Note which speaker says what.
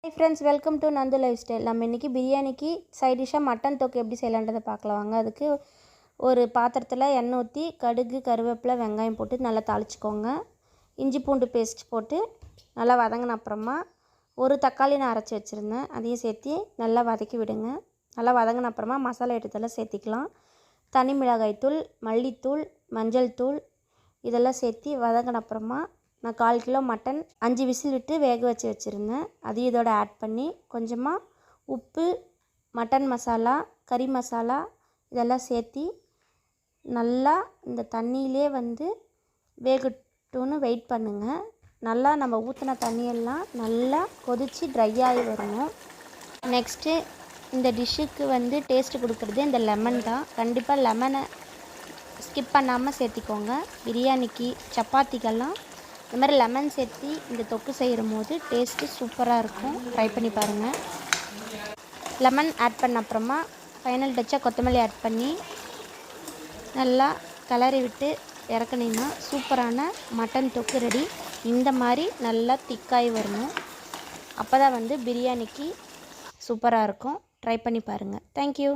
Speaker 1: Hi friends, welcome to Nandu Lifestyle. நம்ம இன்னைக்கு பிரியாணிக்கு சைடு டிஷ்ஷா மட்டன் தொக்கு எப்படி செய்யலாம்ன்றதை பார்க்கலாம் வாங்க. அதுக்கு ஒரு பாத்திரத்தில் எண்ணெய் ஊற்றி கடுகு கருவேப்பிலை வெங்காயம் போட்டு நல்லா தாளிச்சுக்கோங்க. இஞ்சி பூண்டு பேஸ்ட் போட்டு நல்லா வதங்கின அப்புறமா ஒரு தக்காளி நான் அரைச்சி வச்சுருந்தேன், அதையும் சேர்த்து நல்லா வதக்கி விடுங்க. நல்லா வதங்கின அப்புறமா மசாலா ஐட்டத்தெல்லாம் சேர்த்திக்கலாம். தனி மிளகாய் தூள், மல்லித்தூள், மஞ்சள் தூள் இதெல்லாம் சேர்த்து வதங்கின அப்புறமா நான் 1/4 கிலோ மட்டன் 5 விசில் விட்டு வேக வச்சுருந்தேன், அதையும் இதோட ஆட் பண்ணி கொஞ்சமாக உப்பு, மட்டன் மசாலா, கறி மசாலா இதெல்லாம் சேர்த்தி நல்லா இந்த தண்ணியிலே வேகட்டும்னு வெயிட் பண்ணுங்கள். நல்லா நம்ம ஊற்றின தண்ணியெல்லாம் நல்லா கொதித்து ட்ரை ஆகி வரணும். நெக்ஸ்ட்டு இந்த டிஷ்ஷுக்கு டேஸ்ட்டு கொடுக்குறது இந்த லெமன் தான். கண்டிப்பாக லெமனை ஸ்கிப் பண்ணாமல் சேர்த்திக்கோங்க. பிரியாணிக்கு சப்பாத்திக்கெல்லாம் இந்த மாதிரி லெமன் சேர்த்து இந்த தொக்கு செய்கிற போது டேஸ்ட்டு சூப்பராக இருக்கும். ட்ரை பண்ணி பாருங்கள். லெமன் ஆட் பண்ண அப்புறமா ஃபைனல் டச்சாக கொத்தமல்லி ஆட் பண்ணி நல்லா கிளறி விட்டு இறக்குனீங்கன்னா சூப்பரான மட்டன் தொக்கு ரெடி. இந்த மாதிரி நல்லா திக்காகி வரணும். அப்போ தான் பிரியாணிக்கு சூப்பராக இருக்கும். ட்ரை பண்ணி பாருங்கள். தேங்க்யூ.